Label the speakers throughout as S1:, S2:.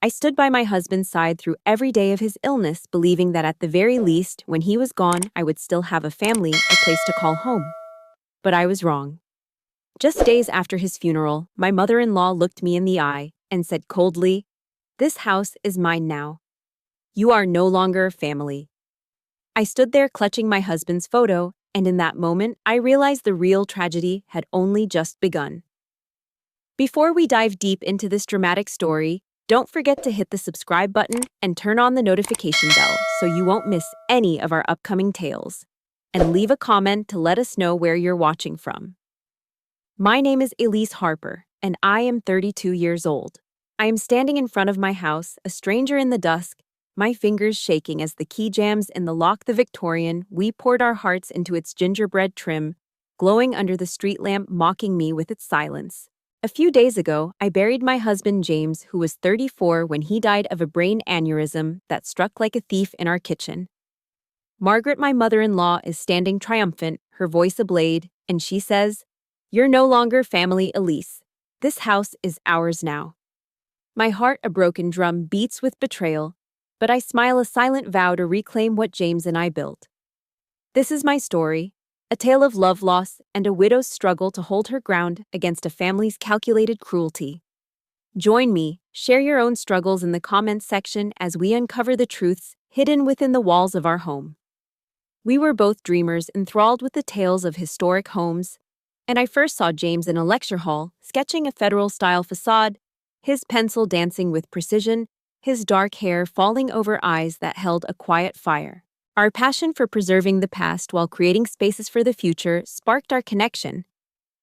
S1: I stood by my husband's side through every day of his illness, believing that at the very least, when he was gone, I would still have a family, a place to call home. But I was wrong. Just days after his funeral, my mother-in-law looked me in the eye and said coldly, "This house is mine now. You are no longer family." I stood there clutching my husband's photo, and in that moment, I realized the real tragedy had only just begun. Before we dive deep into this dramatic story, don't forget to hit the subscribe button and turn on the notification bell so you won't miss any of our upcoming tales. And leave a comment to let us know where you're watching from. My name is Elise Harper, and I am 32 years old. I am standing in front of my house, a stranger in the dusk, my fingers shaking as the key jams in the lock. The Victorian, we poured our hearts into its gingerbread trim, glowing under the street lamp, mocking me with its silence. A few days ago, I buried my husband James, who was 34 when he died of a brain aneurysm that struck like a thief in our kitchen. Margaret, my mother-in-law, is standing triumphant, her voice ablaze, and she says, "You're no longer family, Elise. This house is ours now." My heart, a broken drum, beats with betrayal, but I smile, a silent vow to reclaim what James and I built. This is my story, a tale of love, loss, and a widow's struggle to hold her ground against a family's calculated cruelty. Join me, share your own struggles in the comments section as we uncover the truths hidden within the walls of our home. We were both dreamers, enthralled with the tales of historic homes, and I first saw James in a lecture hall, sketching a federal-style facade, his pencil dancing with precision, his dark hair falling over eyes that held a quiet fire. Our passion for preserving the past while creating spaces for the future sparked our connection,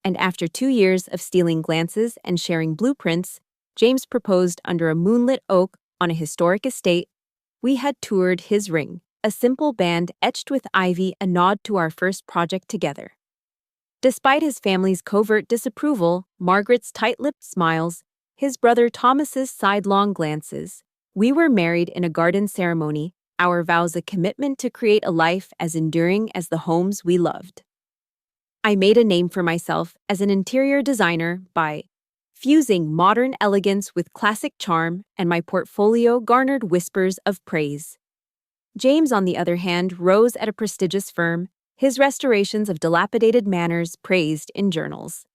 S1: and after 2 years of stealing glances and sharing blueprints, James proposed under a moonlit oak on a historic estate. We had toured his ring, a simple band etched with ivy, a nod to our first project together. Despite his family's covert disapproval, Margaret's tight-lipped smiles, his brother Thomas's sidelong glances, we were married in a garden ceremony, our vows a commitment to create a life as enduring as the homes we loved. I made a name for myself as an interior designer by fusing modern elegance with classic charm, and my portfolio garnered whispers of praise. James, on the other hand, rose at a prestigious firm, his restorations of dilapidated manors praised in journals.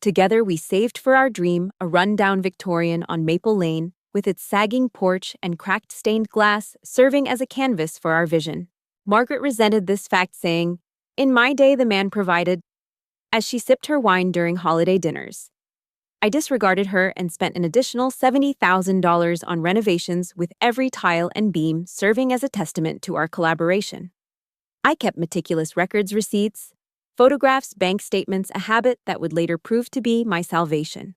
S1: Together we saved for our dream, a rundown Victorian on Maple Lane, with its sagging porch and cracked stained glass serving as a canvas for our vision. Margaret resented this fact, saying, "In my day the man provided," as she sipped her wine during holiday dinners. I disregarded her and spent an additional $70,000 on renovations, with every tile and beam serving as a testament to our collaboration. I kept meticulous records, receipts, photographs, bank statements, a habit that would later prove to be my salvation.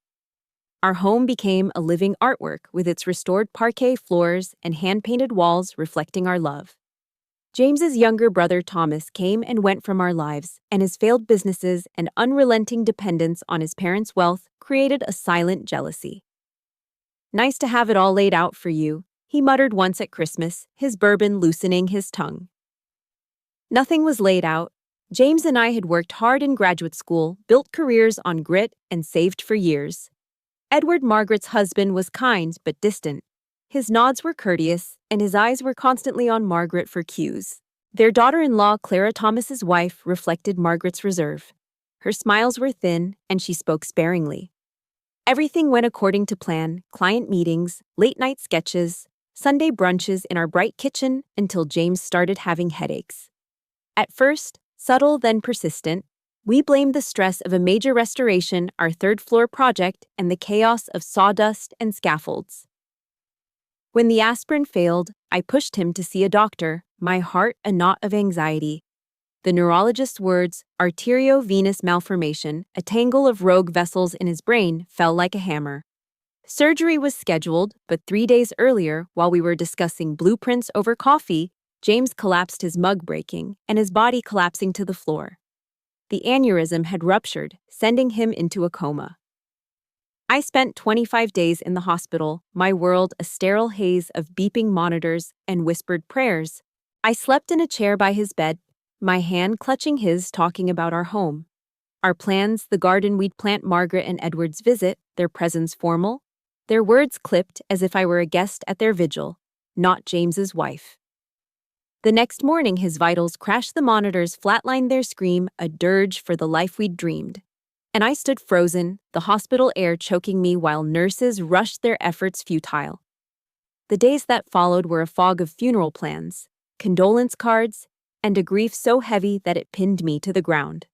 S1: Our home became a living artwork, with its restored parquet floors and hand-painted walls reflecting our love. James's younger brother Thomas came and went from our lives, and his failed businesses and unrelenting dependence on his parents' wealth created a silent jealousy. "Nice to have it all laid out for you," he muttered once at Christmas, his bourbon loosening his tongue. Nothing was laid out. James and I had worked hard in graduate school, built careers on grit, and saved for years. Edward, Margaret's husband, was kind but distant. His nods were courteous, and his eyes were constantly on Margaret for cues. Their daughter-in-law, Clara, Thomas's wife, reflected Margaret's reserve. Her smiles were thin, and she spoke sparingly. Everything went according to plan: client meetings, late-night sketches, Sunday brunches in our bright kitchen, until James started having headaches. At first, subtle then persistent, we blamed the stress of a major restoration, our third-floor project, and the chaos of sawdust and scaffolds. When the aspirin failed, I pushed him to see a doctor, my heart a knot of anxiety. The neurologist's words, arteriovenous malformation, a tangle of rogue vessels in his brain, fell like a hammer. Surgery was scheduled, but 3 days earlier, while we were discussing blueprints over coffee, James collapsed, his mug breaking, and his body collapsing to the floor. The aneurysm had ruptured, sending him into a coma. I spent 25 days in the hospital, my world a sterile haze of beeping monitors and whispered prayers. I slept in a chair by his bed, my hand clutching his, talking about our home. Our plans, the garden we'd plant, Margaret and Edward's visit, their presence formal, their words clipped as if I were a guest at their vigil, not James's wife. The next morning, his vitals crashed, the monitors flatlined their scream, a dirge for the life we'd dreamed. And I stood frozen, the hospital air choking me while nurses rushed, their efforts futile. The days that followed were a fog of funeral plans, condolence cards, and a grief so heavy that it pinned me to the ground.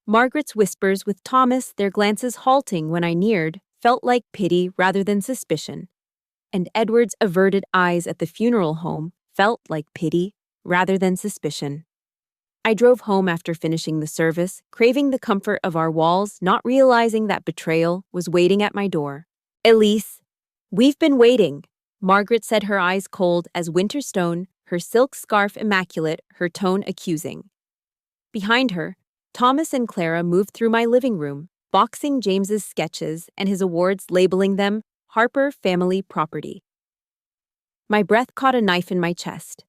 S1: Margaret's whispers with Thomas, their glances halting when I neared, felt like pity rather than suspicion. And Edward's averted eyes at the funeral home felt like pity rather than suspicion. I drove home after finishing the service, craving the comfort of our walls, not realizing that betrayal was waiting at my door. "Elise, we've been waiting," Margaret said, her eyes cold as winter stone, her silk scarf immaculate, her tone accusing. Behind her, Thomas and Clara moved through my living room, boxing James's sketches and his awards, labeling them Harper family property. My breath caught a knife in my chest.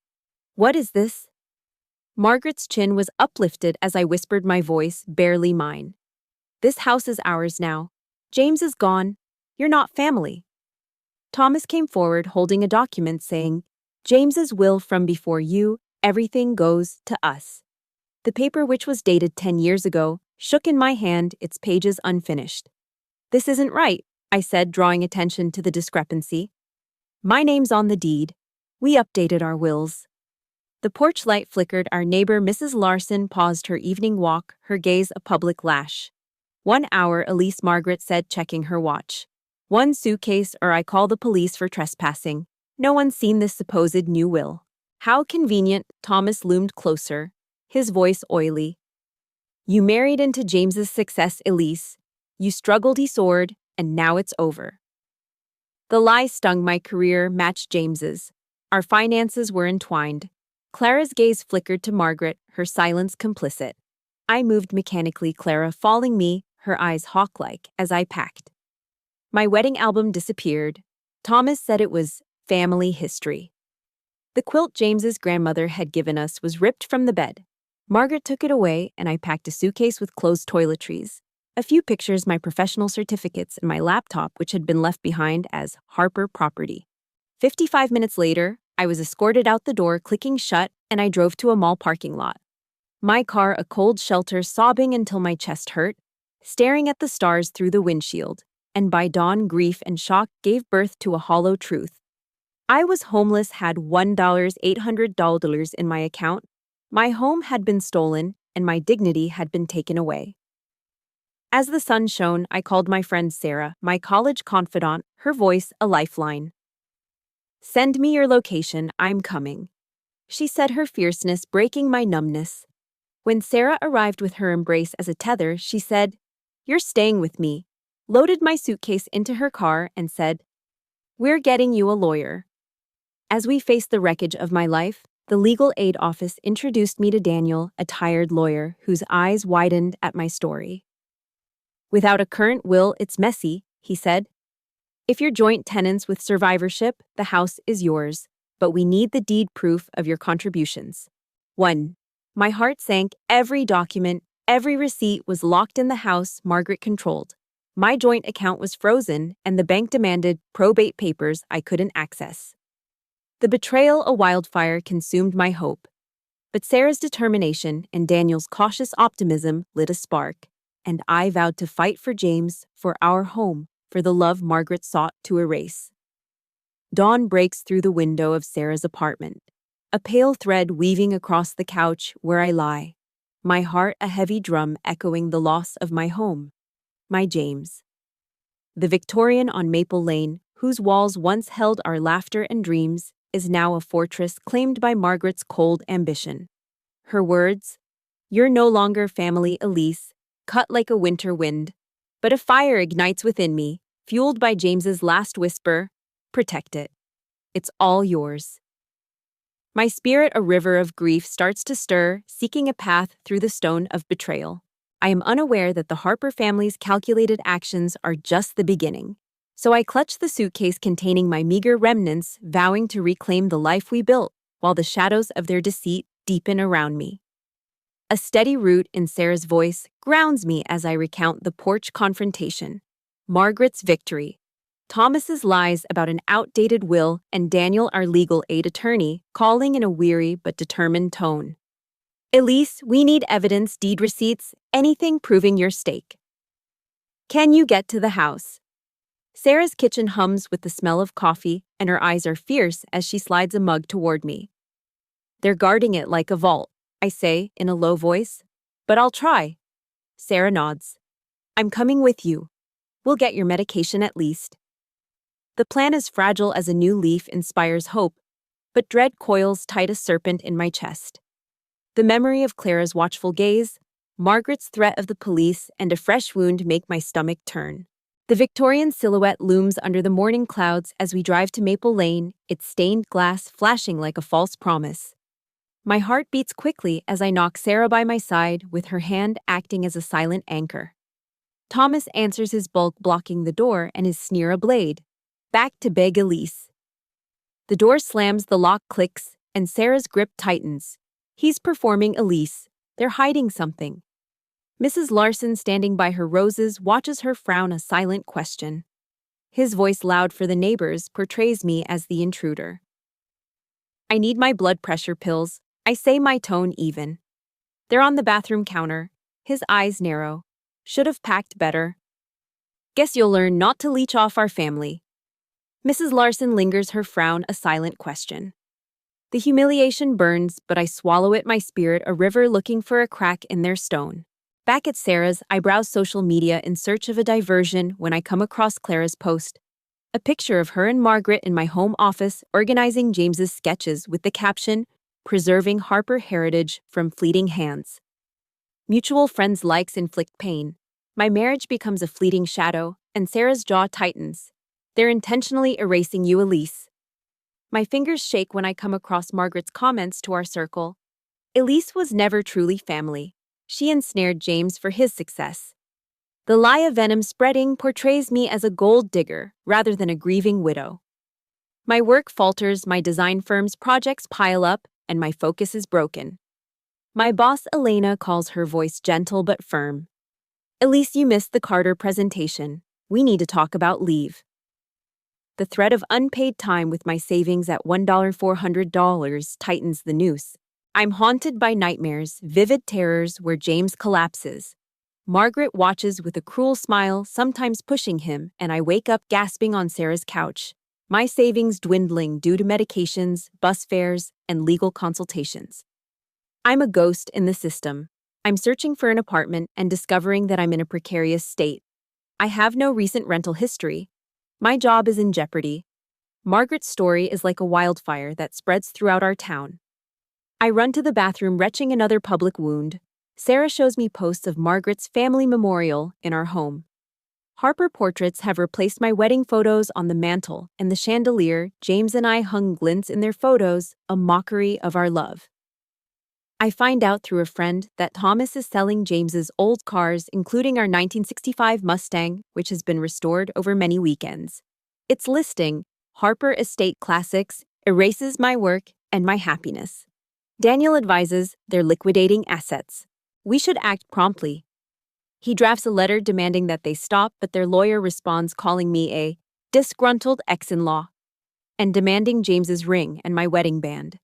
S1: "What is this?" Margaret's chin was uplifted as I whispered, my voice barely mine. "This house is ours now. James is gone. You're not family." Thomas came forward holding a document saying, "James's will from before you, everything goes to us." The paper, which was dated 10 years ago, shook in my hand, its pages unfinished. "This isn't right," I said, drawing attention to the discrepancy. "My name's on the deed. We updated our wills." The porch light flickered. Our neighbor, Mrs. Larson, paused her evening walk, her gaze a public lash. "1 hour, Elise," Margaret said, checking her watch. "One suitcase or I call the police for trespassing. No one's seen this supposed new will." "How convenient," Thomas loomed closer, his voice oily. "You married into James's success, Elise. You struggled, he soared, and now it's over." The lie stung. My career matched James's. Our finances were entwined. Clara's gaze flickered to Margaret, her silence complicit. I moved mechanically, Clara following me, her eyes hawk-like, as I packed. My wedding album disappeared. Thomas said it was family history. The quilt James's grandmother had given us was ripped from the bed. Margaret took it away, and I packed a suitcase with closed toiletries, a few pictures, my professional certificates, and my laptop, which had been left behind as Harper property. 55 minutes later, I was escorted out the door, clicking shut, and I drove to a mall parking lot. My car a cold shelter, sobbing until my chest hurt, staring at the stars through the windshield, and by dawn grief and shock gave birth to a hollow truth. I was homeless, had $1,800 in my account, my home had been stolen, and my dignity had been taken away. As the sun shone, I called my friend Sarah, my college confidant, her voice a lifeline. "Send me your location, I'm coming," she said, her fierceness breaking my numbness. When Sarah arrived with her embrace as a tether, she said, "You're staying with me," loaded my suitcase into her car, and said, "We're getting you a lawyer." As we faced the wreckage of my life, the legal aid office introduced me to Daniel, a tired lawyer whose eyes widened at my story. "Without a current will, it's messy," he said. "If you're joint tenants with survivorship, the house is yours, but we need the deed proof of your contributions." 1. My heart sank. Every document, every receipt was locked in the house Margaret controlled. My joint account was frozen, and the bank demanded probate papers I couldn't access. The betrayal, a wildfire, consumed my hope. But Sarah's determination and Daniel's cautious optimism lit a spark, and I vowed to fight for James, for our home, for the love Margaret sought to erase. Dawn breaks through the window of Sarah's apartment, a pale thread weaving across the couch where I lie, my heart a heavy drum echoing the loss of my home, my James. The Victorian on Maple Lane, whose walls once held our laughter and dreams, is now a fortress claimed by Margaret's cold ambition. Her words, "You're no longer family, Elise," cut like a winter wind, but a fire ignites within me, fueled by James's last whisper, "Protect it. It's all yours." My spirit, a river of grief, starts to stir, seeking a path through the stone of betrayal. I am unaware that the Harper family's calculated actions are just the beginning. So I clutch the suitcase containing my meager remnants, vowing to reclaim the life we built, while the shadows of their deceit deepen around me. A steady root in Sarah's voice grounds me as I recount the porch confrontation, Margaret's victory, Thomas's lies about an outdated will, and Daniel, our legal aid attorney, calling in a weary but determined tone. Elise, we need evidence, deed receipts, anything proving your stake. Can you get to the house? Sarah's kitchen hums with the smell of coffee, and her eyes are fierce as she slides a mug toward me. They're guarding it like a vault, I say in a low voice. But I'll try. Sarah nods. I'm coming with you. We'll get your medication at least. The plan is fragile as a new leaf inspires hope, but dread coils tight a serpent in my chest. The memory of Clara's watchful gaze, Margaret's threat of the police, and a fresh wound make my stomach turn. The Victorian silhouette looms under the morning clouds as we drive to Maple Lane, its stained glass flashing like a false promise. My heart beats quickly as I knock Sarah by my side, with her hand acting as a silent anchor. Thomas answers his bulk blocking the door and his sneer a blade. Back to beg Elise. The door slams, the lock clicks, and Sarah's grip tightens. He's performing Elise. They're hiding something. Mrs. Larson, standing by her roses, watches her frown a silent question. His voice, loud for the neighbors, portrays me as the intruder. I need my blood pressure pills. I say, my tone even. They're on the bathroom counter. His eyes narrow. Should have packed better. Guess you'll learn not to leech off our family. Mrs. Larson lingers, her frown a silent question. The humiliation burns, but I swallow it, my spirit a river looking for a crack in their stone. Back at Sarah's, I browse social media in search of a diversion when I come across Clara's post. A picture of her and Margaret in my home office organizing James's sketches with the caption, "Preserving Harper Heritage from Fleeting Hands." Mutual friends' likes inflict pain. My marriage becomes a fleeting shadow, and Sarah's jaw tightens. They're intentionally erasing you, Elise. My fingers shake when I come across Margaret's comments to our circle. Elise was never truly family. She ensnared James for his success. The lie of venom spreading portrays me as a gold digger rather than a grieving widow. My work falters, my design firm's projects pile up, and my focus is broken. My boss, Elena, calls, her voice gentle but firm. Elise, you missed the Carter presentation. We need to talk about leave. The threat of unpaid time with my savings at $1,400 tightens the noose. I'm haunted by nightmares, vivid terrors where James collapses. Margaret watches with a cruel smile, sometimes pushing him, and I wake up gasping on Sarah's couch. My savings dwindling due to medications, bus fares, and legal consultations. I'm a ghost in the system. I'm searching for an apartment and discovering that I'm in a precarious state. I have no recent rental history. My job is in jeopardy. Margaret's story is like a wildfire that spreads throughout our town. I run to the bathroom, retching another public wound. Sarah shows me posts of Margaret's family memorial in our home. Harper portraits have replaced my wedding photos on the mantle, and the chandelier James and I hung glints in their photos, a mockery of our love. I find out through a friend that Thomas is selling James's old cars, including our 1965 Mustang, which has been restored over many weekends. Its listing, Harper Estate Classics, erases my work and my happiness. Daniel advises they're liquidating assets. We should act promptly. He drafts a letter demanding that they stop, but their lawyer responds, calling me a disgruntled ex-in-law and demanding James's ring and my wedding band.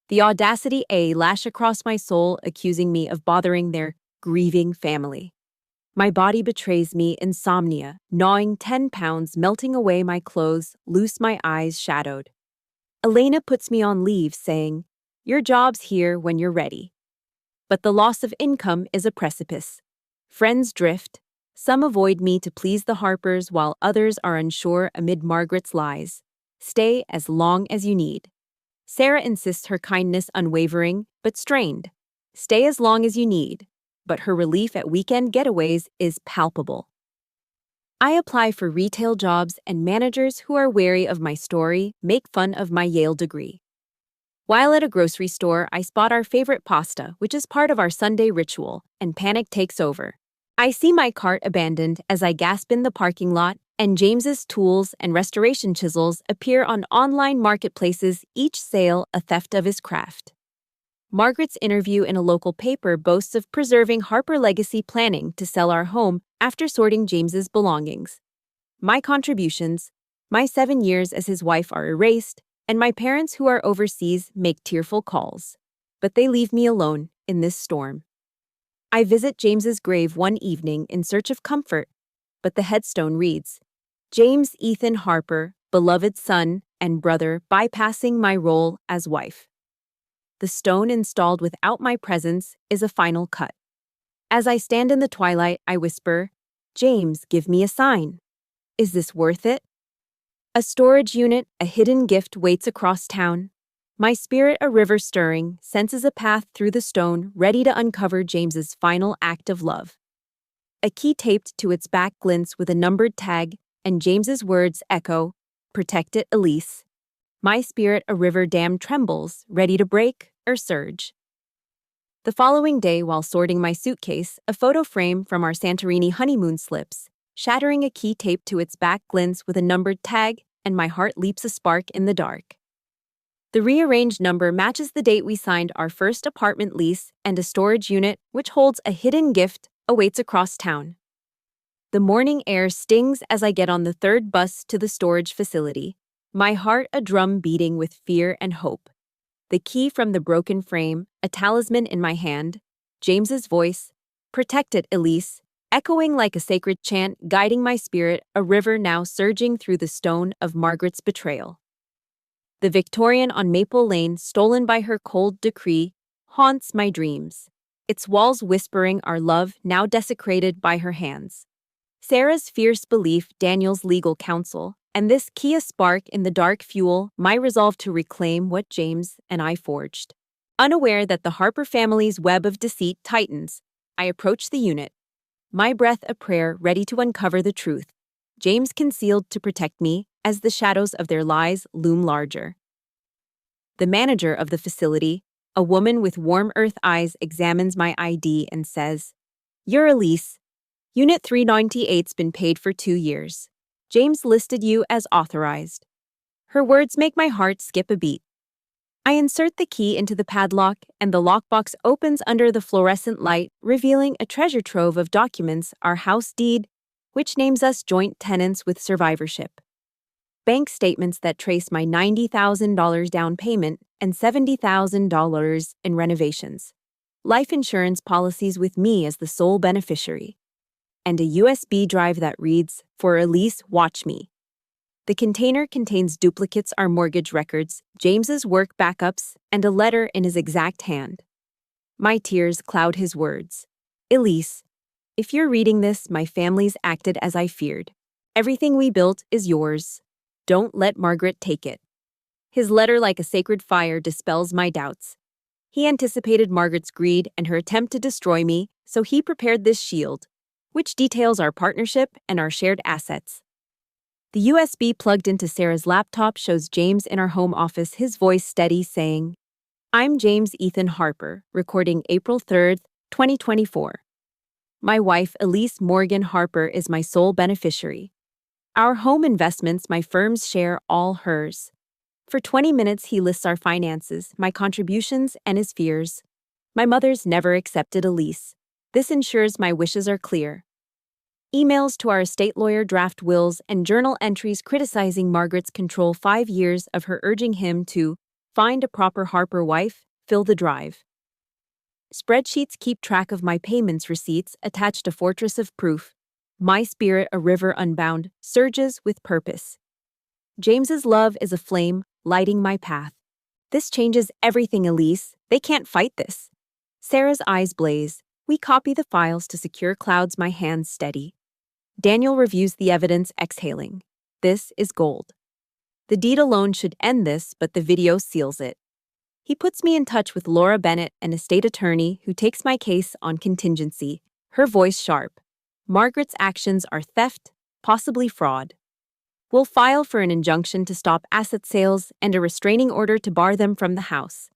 S1: The audacity lash across my soul, accusing me of bothering their grieving family. My body betrays me, insomnia, gnawing 10 pounds, melting away my clothes, loose, my eyes shadowed. Elena puts me on leave, saying, "Your job's here when you're ready." But the loss of income is a precipice. Friends drift. Some avoid me to please the Harpers, while others are unsure amid Margaret's lies. Stay as long as you need. Sarah insists, her kindness unwavering, but strained. Stay as long as you need, but her relief at weekend getaways is palpable. I apply for retail jobs, and managers who are wary of my story make fun of my Yale degree. While at a grocery store, I spot our favorite pasta, which is part of our Sunday ritual, and panic takes over. I see my cart abandoned as I gasp in the parking lot, and James's tools and restoration chisels appear on online marketplaces, each sale a theft of his craft. Margaret's interview in a local paper boasts of preserving Harper legacy, planning to sell our home after sorting James's belongings. My contributions, My 7 years as his wife are erased, and my parents who are overseas make tearful calls. But they leave me alone in this storm. I visit James's grave one evening in search of comfort, but the headstone reads, James Ethan Harper, beloved son and brother, bypassing my role as wife. The stone installed without my presence is a final cut. As I stand in the twilight, I whisper, James, give me a sign. Is this worth it? A storage unit, a hidden gift waits across town. My spirit, a river stirring, senses a path through the stone, ready to uncover James's final act of love. A key taped to its back glints with a numbered tag, and James's words echo, Protect it, Elise. My spirit, a river dam, trembles, ready to break or surge. The following day, while sorting my suitcase, a photo frame from our Santorini honeymoon slips, shattering a key taped to its back glints with a numbered tag, and my heart leaps a spark in the dark. The rearranged number matches the date we signed our first apartment lease, and a storage unit, which holds a hidden gift, awaits across town. The morning air stings as I get on the third bus to the storage facility, my heart a drum beating with fear and hope. The key from the broken frame, a talisman in my hand, James's voice, Protect it, Elise, echoing like a sacred chant, guiding my spirit, a river now surging through the stone of Margaret's betrayal. The Victorian on Maple Lane, stolen by her cold decree, haunts my dreams, its walls whispering our love now desecrated by her hands. Sarah's fierce belief, Daniel's legal counsel, and this key a spark in the dark fuel my resolve to reclaim what James and I forged. Unaware that the Harper family's web of deceit tightens, I approach the unit, my breath a prayer ready to uncover the truth, James concealed to protect me as the shadows of their lies loom larger. The manager of the facility, a woman with warm earth eyes, examines my ID and says, You're Elise. Unit 398's been paid for 2 years. James listed you as authorized. Her words make my heart skip a beat. I insert the key into the padlock, and the lockbox opens under the fluorescent light, revealing a treasure trove of documents, our house deed, which names us joint tenants with survivorship. Bank statements that trace my $90,000 down payment and $70,000 in renovations. Life insurance policies with me as the sole beneficiary. And a USB drive that reads, For Elise, watch me. The container contains duplicates, our mortgage records, James's work backups, and a letter in his exact hand. My tears cloud his words. Elise, if you're reading this, my family's acted as I feared. Everything we built is yours. Don't let Margaret take it. His letter, like a sacred fire, dispels my doubts. He anticipated Margaret's greed and her attempt to destroy me, so he prepared this shield, which details our partnership and our shared assets. The USB plugged into Sarah's laptop shows James in our home office, his voice steady, saying, I'm James Ethan Harper, recording April 3rd, 2024. My wife, Elise Morgan Harper, is my sole beneficiary. Our home investments, my firm's share, all hers. For 20 minutes, he lists our finances, my contributions, and his fears. My mother's never accepted a lease. This ensures my wishes are clear. Emails to our estate lawyer draft wills and journal entries criticizing Margaret's control, 5 years of her urging him to find a proper Harper wife, fill the drive. Spreadsheets keep track of my payments, receipts attached a fortress of proof. My spirit, a river unbound, surges with purpose. James's love is a flame, lighting my path. This changes everything, Elise. They can't fight this. Sarah's eyes blaze. We copy the files to secure clouds, my hands steady. Daniel reviews the evidence, exhaling. This is gold. The deed alone should end this, but the video seals it. He puts me in touch with Laura Bennett, an estate attorney who takes my case on contingency, her voice sharp. Margaret's actions are theft, possibly fraud. We'll file for an injunction to stop asset sales and a restraining order to bar them from the house.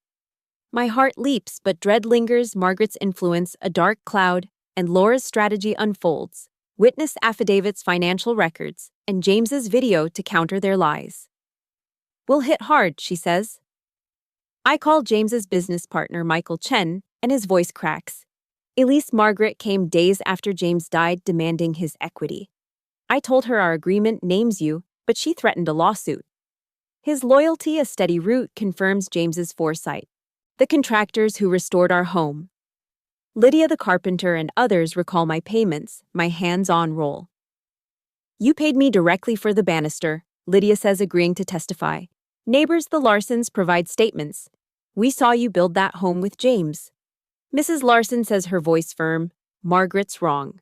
S1: My heart leaps, but dread lingers. Margaret's influence, a dark cloud, and Laura's strategy unfolds. Witness affidavits, financial records, and James's video to counter their lies. We'll hit hard, she says. I call James's business partner, Michael Chen, and his voice cracks. Elise Margaret came days after James died, demanding his equity. I told her our agreement names you, but she threatened a lawsuit. His loyalty, a steady root, confirms James's foresight. The contractors who restored our home, Lydia the carpenter and others, recall my payments, my hands-on role. You paid me directly for the banister, Lydia says, agreeing to testify. Neighbors, the Larsons, provide statements. We saw you build that home with James. Mrs. Larson says, her voice firm. Margaret's wrong.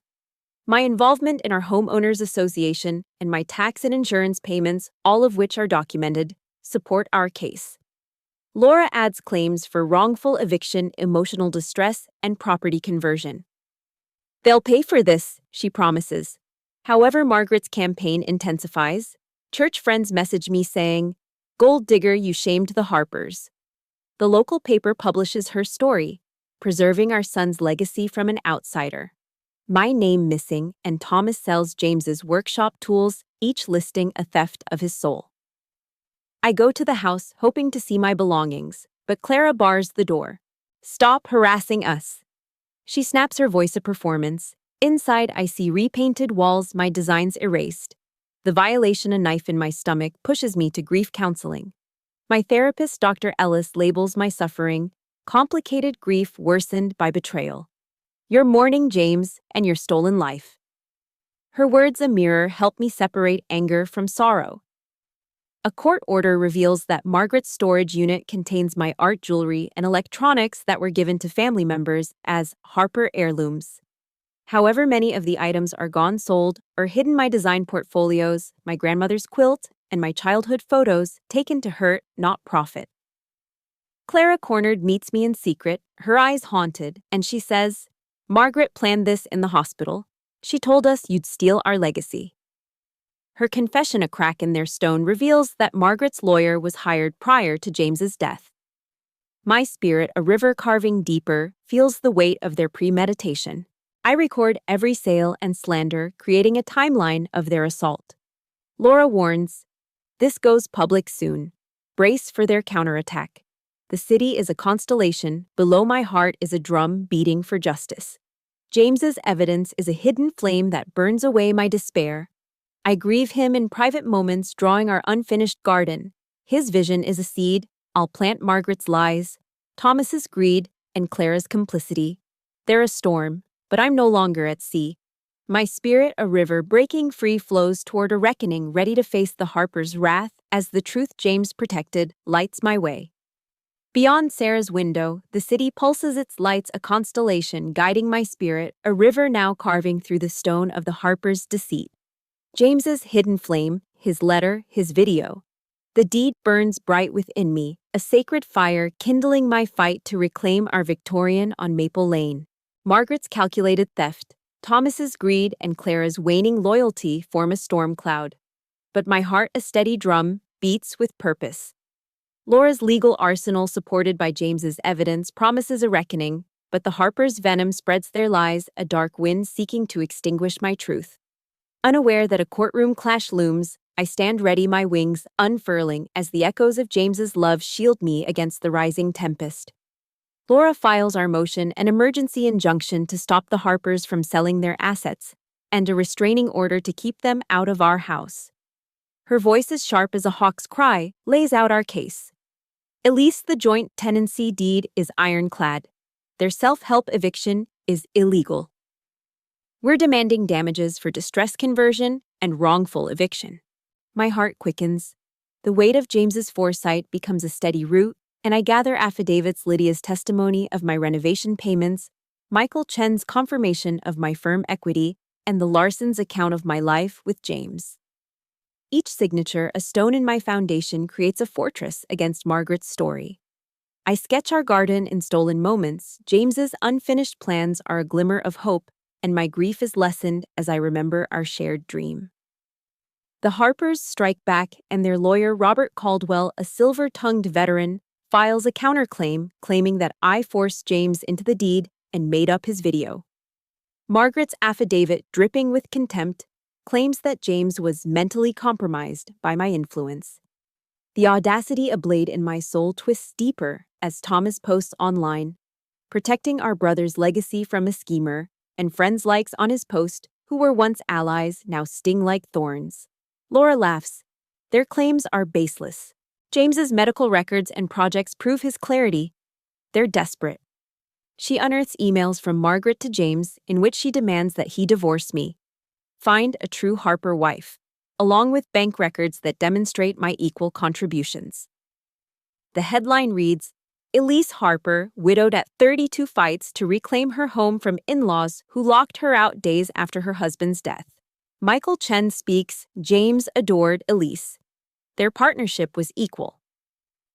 S1: My involvement in our homeowners association and my tax and insurance payments, all of which are documented, support our case. Laura adds claims for wrongful eviction, emotional distress, and property conversion. They'll pay for this, she promises. However, Margaret's campaign intensifies. Church friends message me saying, "Gold digger, you shamed the Harpers." The local paper publishes her story, preserving our son's legacy from an outsider. My name missing, and Thomas sells James's workshop tools, each listing a theft of his soul. I go to the house, hoping to see my belongings, but Clara bars the door. Stop harassing us. She snaps, her voice a performance. Inside, I see repainted walls, my designs erased. The violation, a knife in my stomach, pushes me to grief counseling. My therapist, Dr. Ellis, labels my suffering, complicated grief worsened by betrayal. You're mourning James and your stolen life. Her words, a mirror, help me separate anger from sorrow. A court order reveals that Margaret's storage unit contains my art jewelry and electronics that were given to family members as Harper heirlooms. However, many of the items are gone, sold, or hidden. My design portfolios, my grandmother's quilt, and my childhood photos taken to hurt, not profit. Clara, cornered, meets me in secret, her eyes haunted, and she says, Margaret planned this in the hospital. She told us you'd steal our legacy. Her confession, a crack in their stone, reveals that Margaret's lawyer was hired prior to James's death. My spirit, a river carving deeper, feels the weight of their premeditation. I record every sale and slander, creating a timeline of their assault. Laura warns, this goes public soon. Brace for their counterattack. The city is a constellation, below my heart is a drum beating for justice. James's evidence is a hidden flame that burns away my despair. I grieve him in private moments, drawing our unfinished garden. His vision is a seed. I'll plant Margaret's lies, Thomas's greed, and Clara's complicity. They're a storm, but I'm no longer at sea. My spirit, a river breaking free, flows toward a reckoning, ready to face the Harper's wrath as the truth James protected lights my way. Beyond Sarah's window, the city pulses its lights, a constellation guiding my spirit, a river now carving through the stone of the Harper's deceit. James's hidden flame, his letter, his video. The deed burns bright within me, a sacred fire kindling my fight to reclaim our Victorian on Maple Lane. Margaret's calculated theft, Thomas's greed, and Clara's waning loyalty form a storm cloud. But my heart, a steady drum, beats with purpose. Laura's legal arsenal, supported by James's evidence, promises a reckoning, but the Harpers' venom spreads their lies, a dark wind seeking to extinguish my truth. Unaware that a courtroom clash looms, I stand ready, my wings unfurling as the echoes of James's love shield me against the rising tempest. Laura files our motion, an emergency injunction to stop the Harpers from selling their assets, and a restraining order to keep them out of our house. Her voice, as sharp as a hawk's cry, lays out our case. At least the joint tenancy deed is ironclad. Their self-help eviction is illegal. We're demanding damages for distress conversion and wrongful eviction. My heart quickens. The weight of James's foresight becomes a steady root, and I gather affidavits, Lydia's testimony of my renovation payments, Michael Chen's confirmation of my firm equity, and the Larsons' account of my life with James. Each signature, a stone in my foundation, creates a fortress against Margaret's story. I sketch our garden in stolen moments. James's unfinished plans are a glimmer of hope, and my grief is lessened as I remember our shared dream. The Harpers strike back, and their lawyer, Robert Caldwell, a silver-tongued veteran, files a counterclaim claiming that I forced James into the deed and made up his video. Margaret's affidavit, dripping with contempt, claims that James was mentally compromised by my influence. The audacity, a blade in my soul, twists deeper as Thomas posts online, protecting our brother's legacy from a schemer, and friends likes on his post who were once allies now sting like thorns. Laura laughs. Their claims are baseless. James's medical records and projects prove his clarity. They're desperate. She unearths emails from Margaret to James in which she demands that he divorce me. Find a true Harper wife, along with bank records that demonstrate my equal contributions. The headline reads, Elise Harper, widowed at 32, fights to reclaim her home from in-laws who locked her out days after her husband's death. Michael Chen speaks, James adored Elise. Their partnership was equal.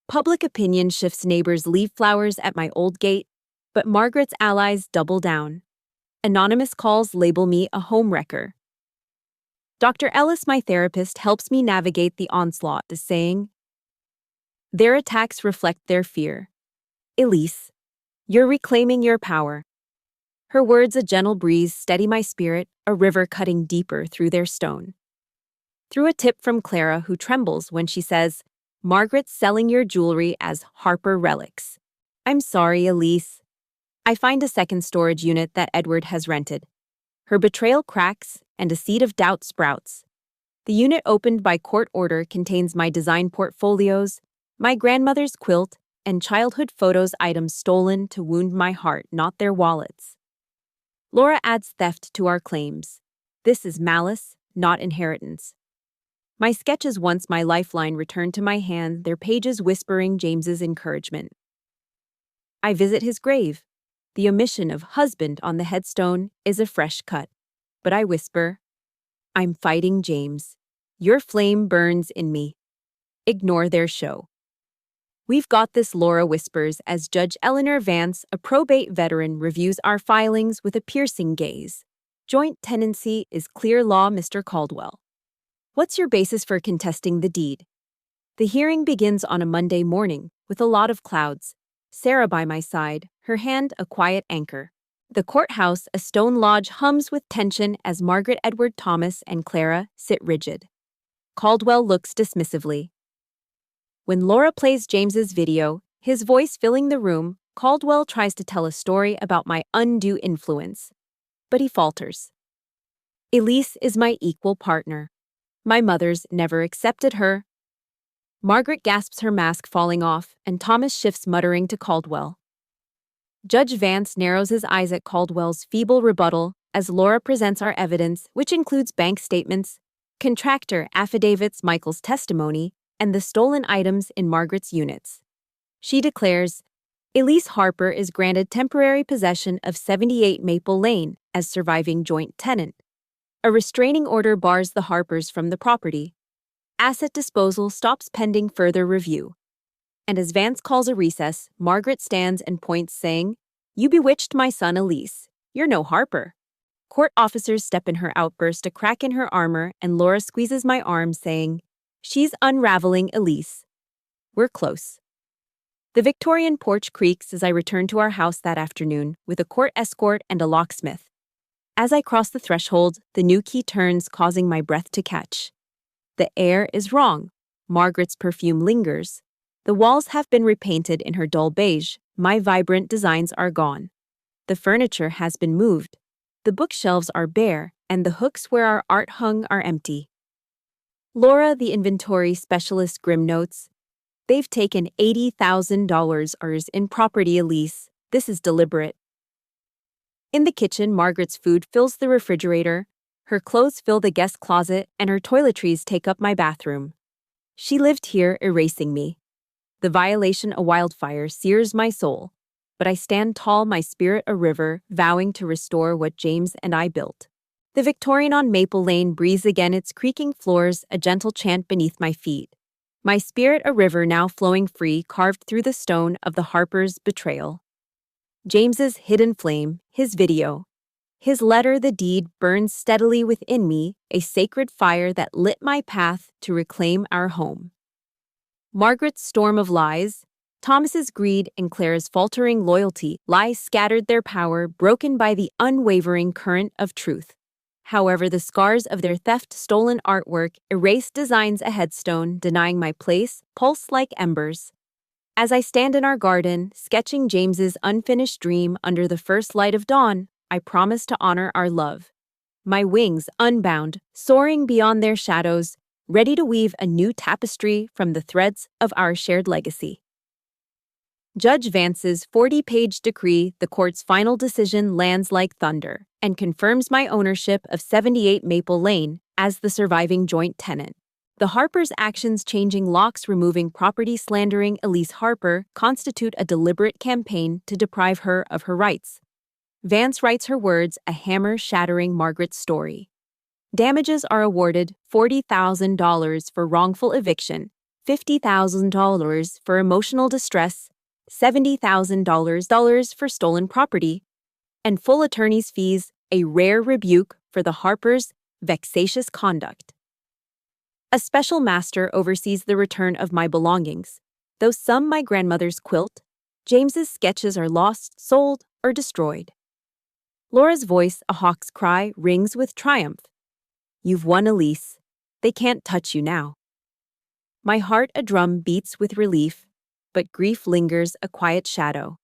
S1: Public opinion shifts, neighbors leave flowers at my old gate, but Margaret's allies double down. Anonymous calls label me a homewrecker. Dr. Ellis, my therapist, helps me navigate the onslaught, saying, their attacks reflect their fear. Elise, you're reclaiming your power. Her words, a gentle breeze, steady my spirit, a river cutting deeper through their stone. Through a tip from Clara, who trembles when she says, Margaret's selling your jewelry as Harper relics. I'm sorry, Elise. I find a second storage unit that Edward has rented. Her betrayal cracks and a seed of doubt sprouts. The unit opened by court order contains my design portfolios, my grandmother's quilt, and childhood photos, items stolen to wound my heart, not their wallets. Laura adds theft to our claims. This is malice, not inheritance. My sketches, once my lifeline, return to my hand, their pages whispering James's encouragement. I visit his grave. The omission of husband on the headstone is a fresh cut. But I whisper, I'm fighting James. Your flame burns in me. Ignore their show. We've got this, Laura whispers as Judge Eleanor Vance, a probate veteran, reviews our filings with a piercing gaze. Joint tenancy is clear law, Mr. Caldwell. What's your basis for contesting the deed? The hearing begins on a Monday morning with a lot of clouds. Sarah by my side, her hand a quiet anchor. The courthouse, a stone lodge, hums with tension as Margaret, Edward, Thomas, and Clara sit rigid. Caldwell looks dismissively. When Laura plays James's video, his voice filling the room, Caldwell tries to tell a story about my undue influence. But he falters. Elise is my equal partner. My mother's never accepted her. Margaret gasps, her mask falling off, and Thomas shifts, muttering to Caldwell. Judge Vance narrows his eyes at Caldwell's feeble rebuttal as Laura presents our evidence, which includes bank statements, contractor affidavits, Michael's testimony, and the stolen items in Margaret's units. She declares, Elise Harper is granted temporary possession of 78 Maple Lane as surviving joint tenant. A restraining order bars the Harpers from the property. Asset disposal stops pending further review. And as Vance calls a recess, Margaret stands and points, saying, You bewitched my son Elise. You're no Harper. Court officers step in her outburst, a crack in her armor, and Laura squeezes my arm, saying, She's unraveling Elise. We're close. The Victorian porch creaks as I return to our house that afternoon with a court escort and a locksmith. As I cross the threshold, the new key turns, causing my breath to catch. The air is wrong. Margaret's perfume lingers. The walls have been repainted in her dull beige. My vibrant designs are gone. The furniture has been moved. The bookshelves are bare, and the hooks where our art hung are empty. Laura, the inventory specialist, grim notes, They've taken $80,000 in property, Elise. This is deliberate. In the kitchen, Margaret's food fills the refrigerator, her clothes fill the guest closet, and her toiletries take up my bathroom. She lived here, erasing me. The violation, a wildfire, sears my soul, but I stand tall, my spirit a river, vowing to restore what James and I built. The Victorian on Maple Lane breathes again, its creaking floors, a gentle chant beneath my feet. My spirit a river now flowing free, carved through the stone of the Harper's betrayal. James's hidden flame, his video. His letter, the deed, burns steadily within me, a sacred fire that lit my path to reclaim our home. Margaret's storm of lies, Thomas's greed, and Clara's faltering loyalty, lies scattered their power, broken by the unwavering current of truth. However, the scars of their theft-stolen artwork erased designs, a headstone, denying my place, pulse like embers. As I stand in our garden, sketching James's unfinished dream under the first light of dawn, I promise to honor our love. My wings, unbound, soaring beyond their shadows, ready to weave a new tapestry from the threads of our shared legacy. Judge Vance's 40-page decree, the court's final decision, lands like thunder and confirms my ownership of 78 Maple Lane as the surviving joint tenant. The Harpers' actions, changing locks, removing property, slandering Elise Harper, constitute a deliberate campaign to deprive her of her rights. Vance writes her words, a hammer shattering Margaret's story. Damages are awarded: $40,000 for wrongful eviction, $50,000 for emotional distress, $70,000 for stolen property, and full attorney's fees, a rare rebuke for the Harpers' vexatious conduct. A special master oversees the return of my belongings. Though some my grandmother's quilt, James's sketches are lost, sold, or destroyed. Laura's voice, a hawk's cry, rings with triumph. You've won, Elise. They can't touch you now. My heart a drum beats with relief, but grief lingers, a quiet shadow.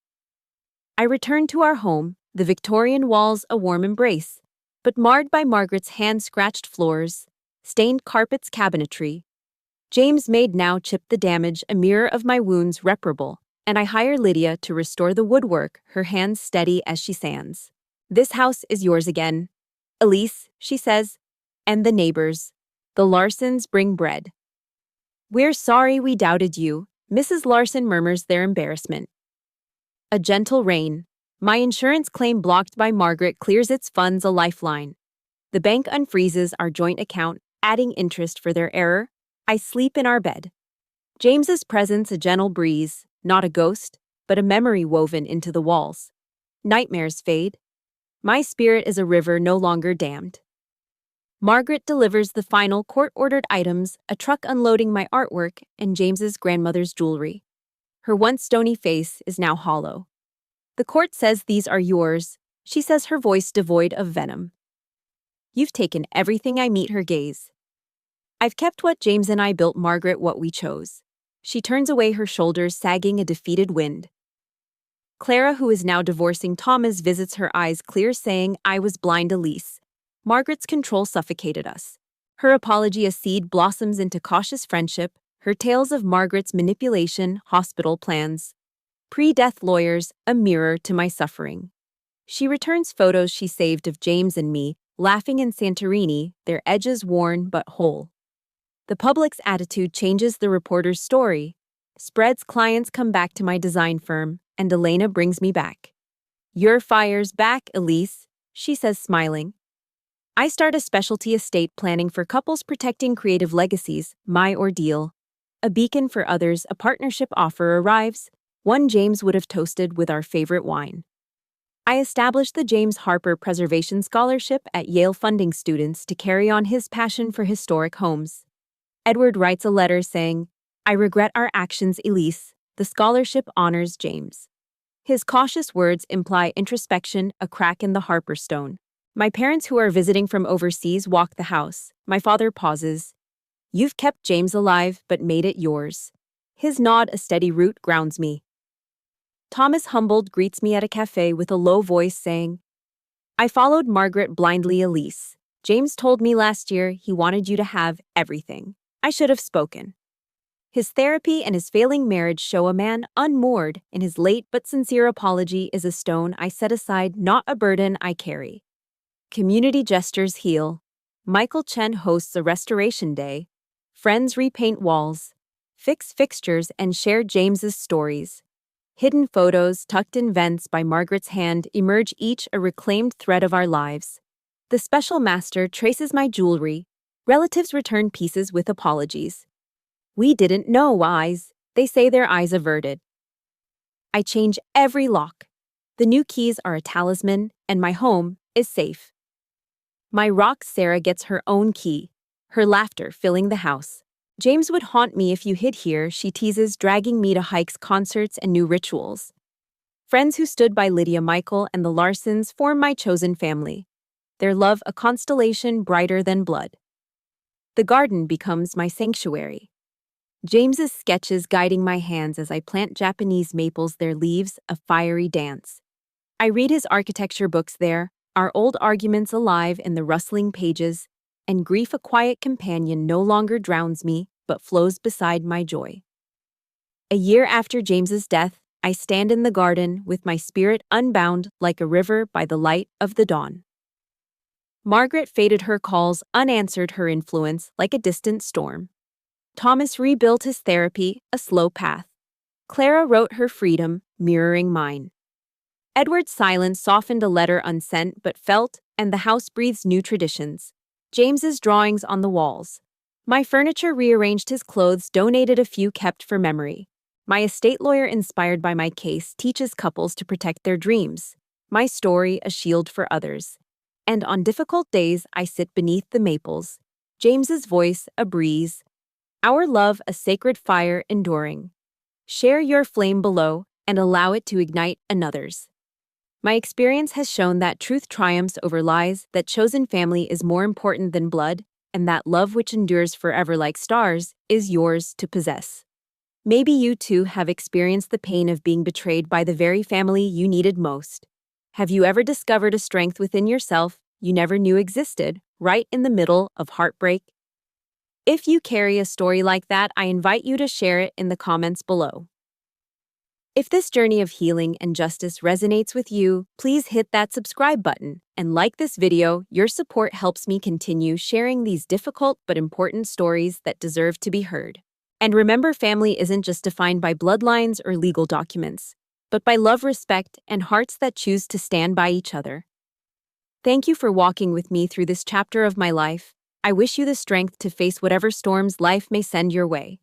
S1: I return to our home, the Victorian walls a warm embrace, but marred by Margaret's hand-scratched floors, stained carpets, cabinetry. James' maid now chipped the damage, a mirror of my wounds reparable, and I hire Lydia to restore the woodwork, her hands steady as she sands. This house is yours again, Elise, she says, and the neighbors. The Larsons bring bread. We're sorry we doubted you, Mrs. Larson murmurs their embarrassment. A gentle rain. My insurance claim blocked by Margaret clears its funds, a lifeline. The bank unfreezes our joint account, adding interest for their error. I sleep in our bed. James's presence, a gentle breeze, not a ghost, but a memory woven into the walls. Nightmares fade. My spirit is a river no longer dammed. Margaret delivers the final court-ordered items, a truck unloading my artwork and James's grandmother's jewelry. Her once stony face is now hollow. The court says these are yours, she says, her voice devoid of venom. You've taken everything. I meet her gaze. I've kept what James and I built, Margaret, what we chose. She turns away, her shoulders sagging, a defeated wind. Clara, who is now divorcing Thomas, visits, her eyes clear, saying, I was blind, Elise. Margaret's control suffocated us. Her apology, a seed, blossoms into cautious friendship, her tales of Margaret's manipulation, hospital plans. Pre-death lawyers, a mirror to my suffering. She returns photos she saved of James and me, laughing in Santorini, their edges worn but whole. The public's attitude changes, the reporter's story spreads, clients come back to my design firm, and Elena brings me back. Your fire's back, Elise, she says, smiling. I start a specialty estate planning for couples, protecting creative legacies, my ordeal. A beacon for others, a partnership offer arrives, one James would have toasted with our favorite wine. I established the James Harper Preservation Scholarship at Yale, funding students to carry on his passion for historic homes. Edward writes a letter saying, I regret our actions, Elise. The scholarship honors James. His cautious words imply introspection, a crack in the Harper stone. My parents, who are visiting from overseas, walk the house. My father pauses. You've kept James alive, but made it yours. His nod, a steady root, grounds me. Thomas, humbled, greets me at a cafe with a low voice, saying, I followed Margaret blindly, Elise. James told me last year he wanted you to have everything. I should have spoken. His therapy and his failing marriage show a man unmoored, and his late but sincere apology is a stone I set aside, not a burden I carry. Community gestures heal. Michael Chen hosts a restoration day. Friends repaint walls, fix fixtures, and share James's stories. Hidden photos tucked in vents by Margaret's hand emerge, each a reclaimed thread of our lives. The special master traces my jewelry. Relatives return pieces with apologies. We didn't know, eyes, they say, their eyes averted. I change every lock. The new keys are a talisman, and my home is safe. My rock, Sarah, gets her own key, her laughter filling the house. James would haunt me if you hid here, she teases, dragging me to hikes, concerts, and new rituals. Friends who stood by Lydia, Michael, and the Larsons form my chosen family. Their love a constellation brighter than blood. The garden becomes my sanctuary. James's sketches guiding my hands as I plant Japanese maples, their leaves a fiery dance. I read his architecture books there, our old arguments alive in the rustling pages. and grief a quiet companion no longer drowns me, but flows beside my joy. A year after James's death, I stand in the garden with my spirit unbound like a river by the light of the dawn. Margaret faded her calls, unanswered her influence like a distant storm. Thomas rebuilt his therapy, a slow path. Clara wrote her freedom, mirroring mine. Edward's silence softened a letter unsent but felt, and the house breathes new traditions. James's drawings on the walls. My furniture rearranged his clothes, donated a few kept for memory. My estate lawyer, inspired by my case, teaches couples to protect their dreams. My story, a shield for others. And on difficult days, I sit beneath the maples. James's voice, a breeze. Our love, a sacred fire enduring. Share your flame below and allow it to ignite another's. My experience has shown that truth triumphs over lies, that chosen family is more important than blood, and that love which endures forever like stars is yours to possess. Maybe you too have experienced the pain of being betrayed by the very family you needed most. Have you ever discovered a strength within yourself you never knew existed, right in the middle of heartbreak? If you carry a story like that, I invite you to share it in the comments below. If this journey of healing and justice resonates with you, please hit that subscribe button and like this video. Your support helps me continue sharing these difficult but important stories that deserve to be heard. And remember, family isn't just defined by bloodlines or legal documents, but by love, respect, and hearts that choose to stand by each other. Thank you for walking with me through this chapter of my life. I wish you the strength to face whatever storms life may send your way.